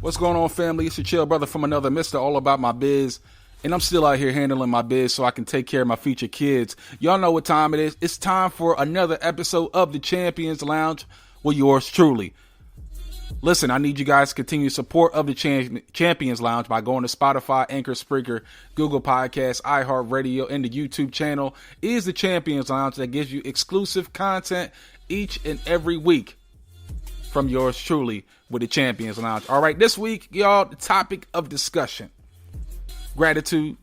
What's going on, family? It's your chill brother from another Mr. All About My Biz. And I'm still out here handling my biz so I can take care of my future kids. Y'all know what time it is. It's time for another episode of the Champions Lounge with yours truly. Listen, I need you guys to continue support of the Champions Lounge by going to Spotify, Anchor, Spreaker, Google Podcasts, iHeartRadio, and the YouTube channel is the Champions Lounge that gives you exclusive content each and every week from yours truly with the Champions Lounge. All right, this week, y'all, the topic of discussion. Gratitude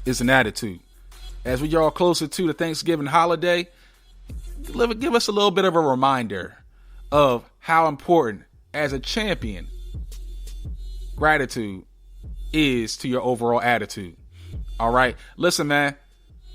is an attitude. As we draw closer to the Thanksgiving holiday, give us a little bit of a reminder of how important, as a champion, gratitude is to your overall attitude. All right, listen, man,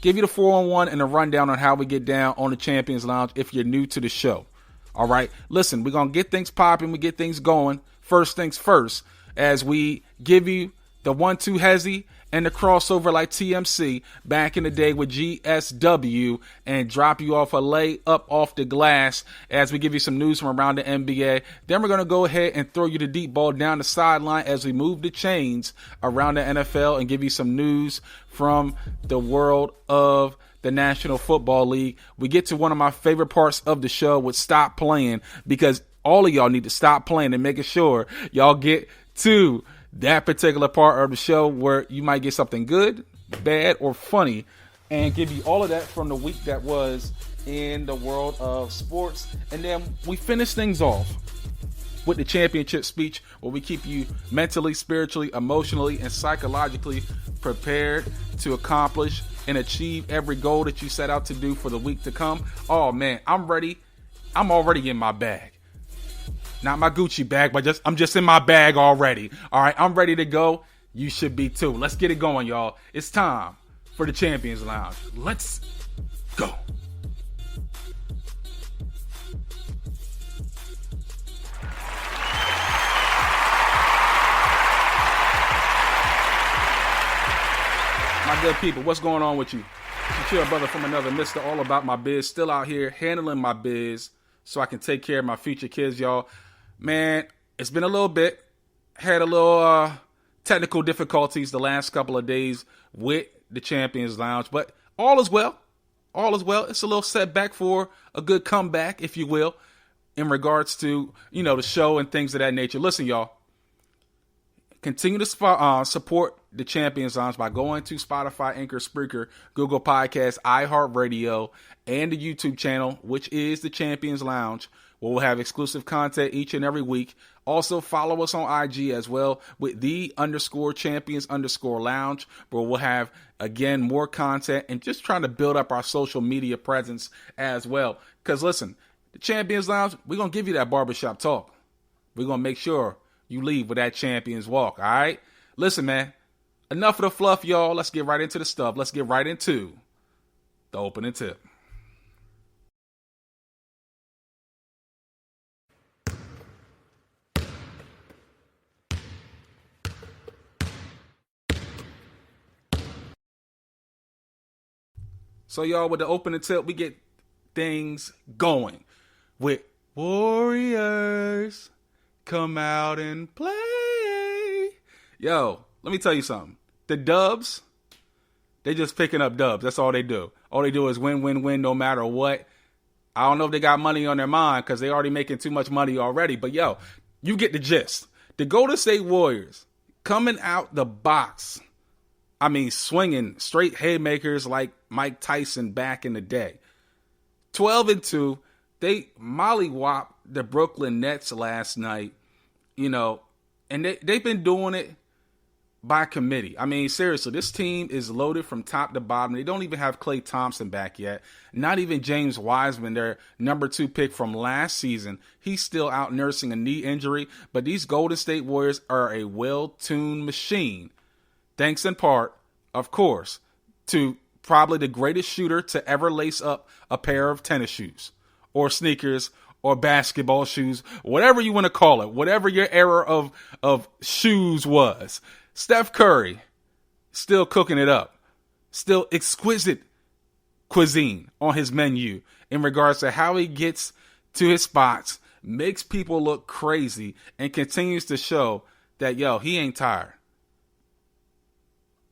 give you the 4-on-1 and a rundown on how we get down on the Champions Lounge if you're new to the show. All right, listen, we're going to get things popping. We get things going. First things first, as we give you the 1-2 hezzy and the crossover like TMC back in the day with GSW and drop you off a lay up off the glass as we give you some news from around the NBA. Then we're going to go ahead and throw you the deep ball down the sideline as we move the chains around the NFL and give you some news from the world of the National Football League. We get to one of my favorite parts of the show with Stop Playing, because all of y'all need to stop playing and making sure y'all get to that particular part of the show where you might get something good, bad, or funny, and give you all of that from the week that was in the world of sports. And then we finish things off with the championship speech, where we keep you mentally, spiritually, emotionally, and psychologically prepared to accomplish and achieve every goal that you set out to do for the week to come. Oh man, I'm ready. I'm already in my bag. Not my Gucci bag, but I'm just in my bag already. All right, I'm ready to go. You should be too. Let's get it going, y'all. It's time for the Champions Lounge. Let's go. My good people, what's going on with you? It's your brother from another Mr. All About My Biz. Still out here handling my biz so I can take care of my future kids, y'all. Man, it's been a little bit. Had a little technical difficulties the last couple of days with the Champions Lounge, but all is well. All is well. It's a little setback for a good comeback, if you will, in regards to, the show and things of that nature. Listen, y'all. Continue to support the Champions Lounge by going to Spotify, Anchor, Spreaker, Google Podcasts, iHeartRadio, and the YouTube channel, which is the Champions Lounge, where we'll have exclusive content each and every week. Also, follow us on IG as well with _champions_lounge, where we'll have, again, more content and just trying to build up our social media presence as well. Because, listen, the Champions Lounge, we're going to give you that barbershop talk. We're going to make sure you leave with that champion's walk, all right? Listen, man, enough of the fluff, y'all. Let's get right into the stuff. Let's get right into the opening tip. So, y'all, with the opening tip, we get things going with Warriors. Come out and play. Yo, let me tell you something. The Dubs, they just picking up dubs. That's all they do. All they do is win, win, win, no matter what. I don't know if they got money on their mind because they already making too much money already. But, yo, you get the gist. The Golden State Warriors coming out the box. I mean, swinging straight haymakers like Mike Tyson back in the day. 12-2. They mollywopped the Brooklyn Nets last night, and they've been doing it by committee. I mean, seriously, this team is loaded from top to bottom. They don't even have Klay Thompson back yet. Not even James Wiseman, their number 2 pick from last season. He's still out nursing a knee injury. But these Golden State Warriors are a well-tuned machine. Thanks in part, of course, to probably the greatest shooter to ever lace up a pair of tennis shoes or sneakers or basketball shoes, whatever you want to call it, whatever your era of shoes was. Steph Curry, still cooking it up. Still exquisite cuisine on his menu in regards to how he gets to his spots, makes people look crazy, and continues to show that, yo, he ain't tired.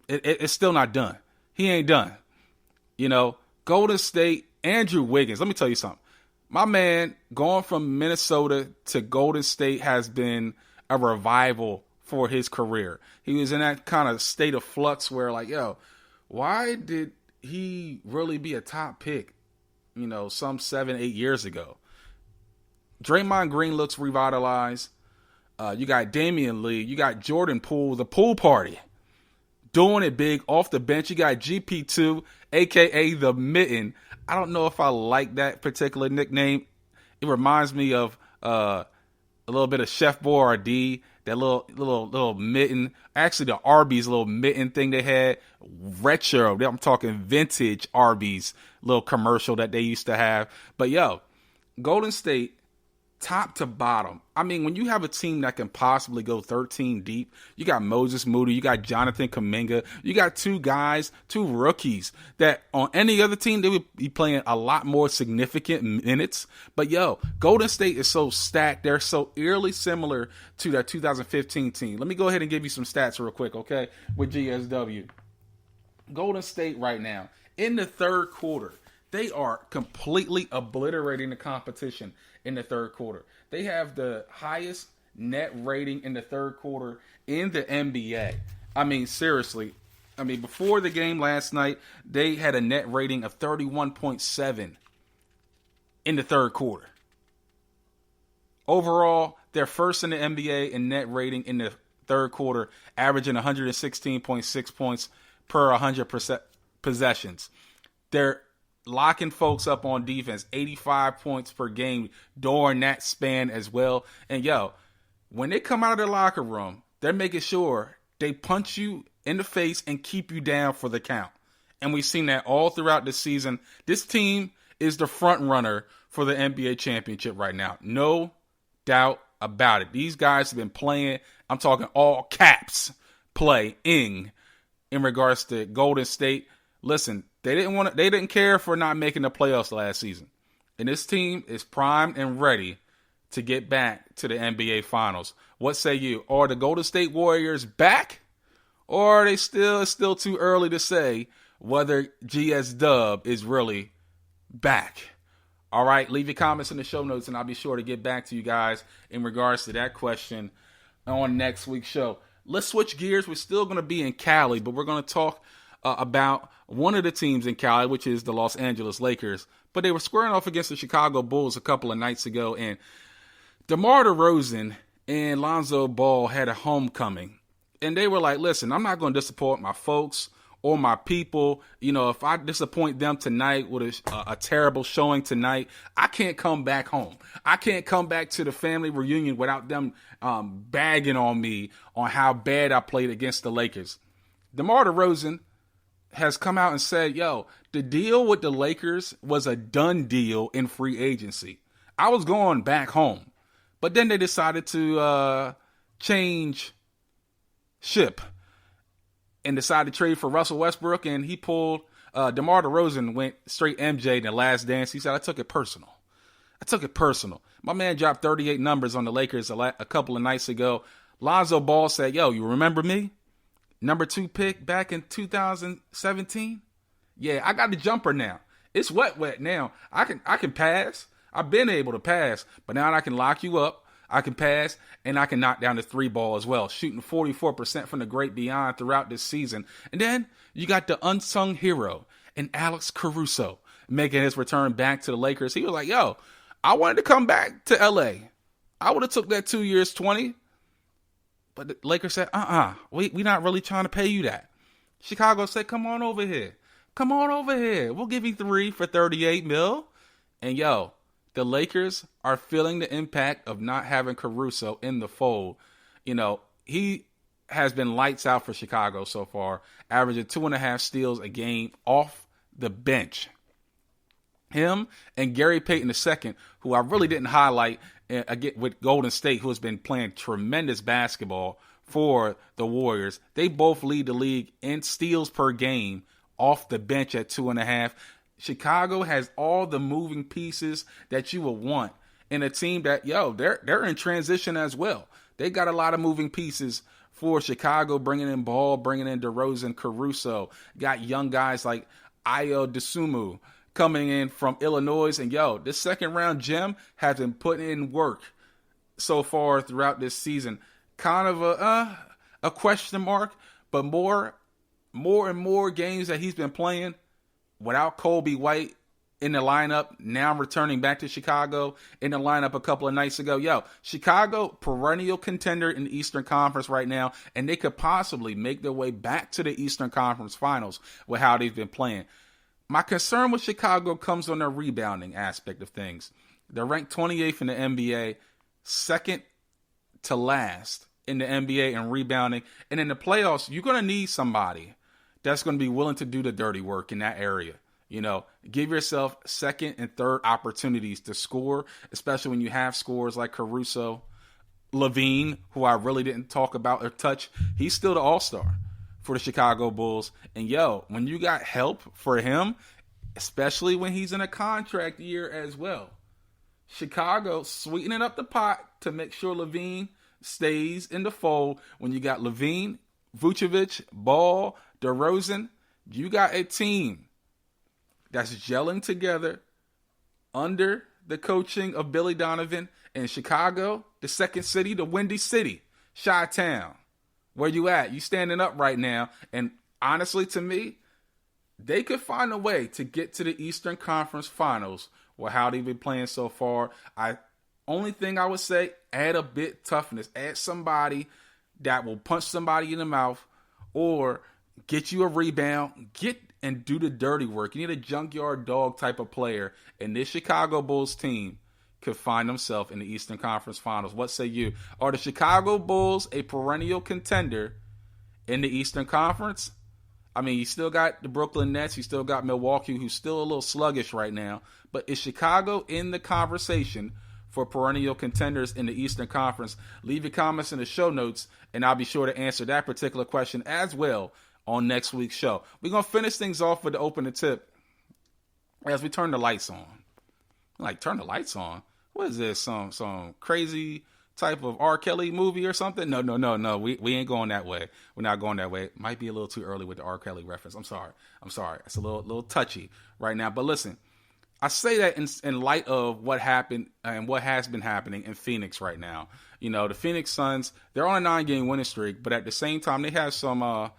It's still not done. He ain't done. Golden State, Andrew Wiggins. Let me tell you something. My man going from Minnesota to Golden State has been a revival for his career. He was in that kind of state of flux where, like, yo, why did he really be a top pick, some 7-8 years ago? Draymond Green looks revitalized. You got Damian Lee. You got Jordan Poole, the pool party, doing it big off the bench. You got GP2, a.k.a. the Mitten. I don't know if I like that particular nickname. It reminds me of a little bit of Chef Boyardee, that little mitten. Actually, the Arby's little mitten thing they had, retro. I'm talking vintage Arby's little commercial that they used to have. But yo, Golden State, top to bottom. I mean, when you have a team that can possibly go 13 deep, you got Moses Moody, you got Jonathan Kuminga, you got two rookies that on any other team, they would be playing a lot more significant minutes. But yo, Golden State is so stacked. They're so eerily similar to that 2015 team. Let me go ahead and give you some stats real quick, okay, with GSW. Golden State right now, in the third quarter, they are completely obliterating the competition in the third quarter. They have the highest net rating in the third quarter in the NBA. I mean, seriously. I mean, before the game last night, they had a net rating of 31.7 in the third quarter. Overall, they're first in the NBA in net rating in the third quarter, averaging 116.6 points per 100 possessions. They're locking folks up on defense, 85 points per game during that span as well. And yo, when they come out of the locker room, they're making sure they punch you in the face and keep you down for the count. And we've seen that all throughout the season. This team is the front runner for the NBA championship right now. No doubt about it. These guys have been playing, I'm talking all caps, playing in regards to Golden State. Listen, they didn't care for not making the playoffs last season. And this team is primed and ready to get back to the NBA Finals. What say you? Are the Golden State Warriors back? Or are they still too early to say whether GS Dub is really back? All right, leave your comments in the show notes, and I'll be sure to get back to you guys in regards to that question on next week's show. Let's switch gears. We're still going to be in Cali, but we're going to talk about one of the teams in Cali, which is the Los Angeles Lakers. But they were squaring off against the Chicago Bulls a couple of nights ago, and DeMar DeRozan and Lonzo Ball had a homecoming. And they were like, listen, I'm not going to disappoint my folks or my people. If I disappoint them tonight with a terrible showing tonight, I can't come back home. I can't come back to the family reunion without them bagging on me on how bad I played against the Lakers. DeMar DeRozan has come out and said, yo, the deal with the Lakers was a done deal in free agency. I was going back home. But then they decided to change ship and decided to trade for Russell Westbrook, and he pulled DeMar DeRozan went straight MJ in the last dance. He said, I took it personal. My man dropped 38 numbers on the Lakers a couple of nights ago. Lonzo Ball said, yo, you remember me? Number 2 pick back in 2017? Yeah, I got the jumper now. It's wet now. I can pass. I've been able to pass, but now I can lock you up. I can pass, and I can knock down the 3 ball as well, shooting 44% from the great beyond throughout this season. And then you got the unsung hero and Alex Caruso making his return back to the Lakers. He was like, yo, I wanted to come back to LA. I would have took that 2 years, 20. But the Lakers said, we not really trying to pay you that. Chicago said, come on over here. We'll give you 3 for 38 mil. And yo, the Lakers are feeling the impact of not having Caruso in the fold. He has been lights out for Chicago so far, averaging 2.5 steals a game off the bench. Him and Gary Payton II, who I really didn't highlight with Golden State, who has been playing tremendous basketball for the Warriors. They both lead the league in steals per game off the bench at 2.5. Chicago has all the moving pieces that you would want in a team that, they're in transition as well. They got a lot of moving pieces for Chicago, bringing in Ball, bringing in DeRozan, Caruso. Got young guys like Ayo Dosunmu coming in from Illinois. And, this second round gem has been putting in work so far throughout this season. Kind of a question mark, but more and more games that he's been playing without Kobe White in the lineup, now returning back to Chicago in the lineup a couple of nights ago. Chicago, perennial contender in the Eastern Conference right now, and they could possibly make their way back to the Eastern Conference Finals with how they've been playing. My concern with Chicago comes on their rebounding aspect of things. They're ranked 28th in the NBA, second to last in the NBA in rebounding. And in the playoffs, you're going to need somebody that's going to be willing to do the dirty work in that area. Give yourself second and third opportunities to score, especially when you have scorers like Caruso, Levine, who I really didn't talk about or touch. He's still the all-star for the Chicago Bulls. And when you got help for him, especially when he's in a contract year as well, Chicago sweetening up the pot to make sure Levine stays in the fold. When you got Levine, Vucevic, Ball, DeRozan, you got a team that's gelling together under the coaching of Billy Donovan. In Chicago, the second city, the Windy City, Chi-Town. Where you at? You standing up right now. And honestly, to me, they could find a way to get to the Eastern Conference Finals with how they've been playing so far. Only thing I would say, add a bit toughness. Add somebody that will punch somebody in the mouth or get you a rebound. Get and do the dirty work. You need a junkyard dog type of player. And this Chicago Bulls team could find themselves in the Eastern Conference Finals. What say you? Are the Chicago Bulls a perennial contender in the Eastern Conference? I mean, you still got the Brooklyn Nets. You still got Milwaukee, who's still a little sluggish right now. But is Chicago in the conversation for perennial contenders in the Eastern Conference? Leave your comments in the show notes, and I'll be sure to answer that particular question as well on next week's show. We're going to finish things off with the opening tip as we turn the lights on. Like, turn the lights on? What is this? Some crazy type of R. Kelly movie or something? No. We ain't going that way. We're not going that way. It might be a little too early with the R. Kelly reference. I'm sorry. It's a little touchy right now. But listen, I say that in light of what happened and what has been happening in Phoenix right now. The Phoenix Suns, they're on a 9-game winning streak, but at the same time, they have some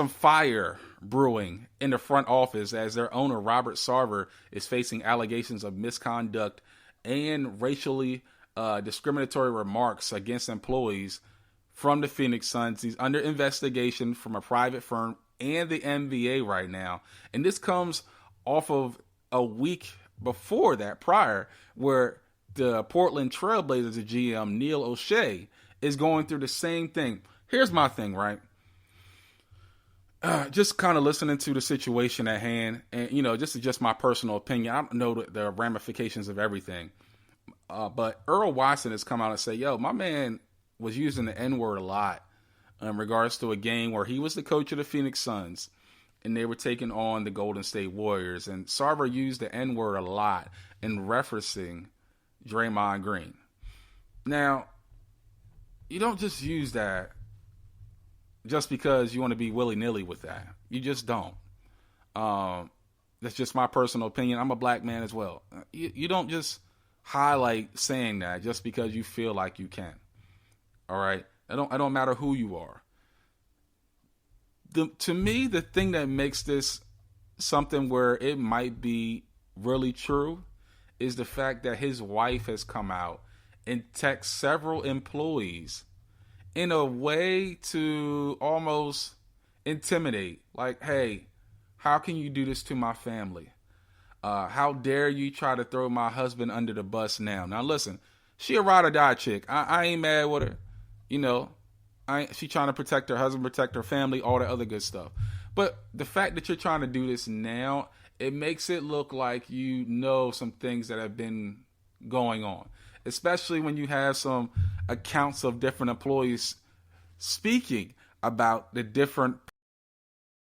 fire brewing in the front office as their owner, Robert Sarver, is facing allegations of misconduct and racially discriminatory remarks against employees from the Phoenix Suns. He's under investigation from a private firm and the NBA right now. And this comes off of a week before that, prior, where the Portland Trailblazers GM, Neil O'Shea, is going through the same thing. Here's my thing, right? Just kind of listening to the situation at hand, and this is just my personal opinion. I don't know the ramifications of everything, but Earl Watson has come out and said, my man was using the N-word a lot in regards to a game where he was the coach of the Phoenix Suns, and they were taking on the Golden State Warriors, and Sarver used the N-word a lot in referencing Draymond Green. Now, you don't just use that just because you want to be willy-nilly with that. You just don't. That's just my personal opinion. I'm a black man as well. You don't just highlight saying that just because you feel like you can. All right? I don't matter who you are. To me, the thing that makes this something where it might be really true is the fact that his wife has come out and texted several employees in a way to almost intimidate. Like, hey, how can you do this to my family? How dare you try to throw my husband under the bus now? Now, listen, she a ride or die chick. I ain't mad with her. She trying to protect her husband, protect her family, all that other good stuff. But the fact that you're trying to do this now, it makes it look like some things that have been going on. Especially when you have some accounts of different employees speaking about the different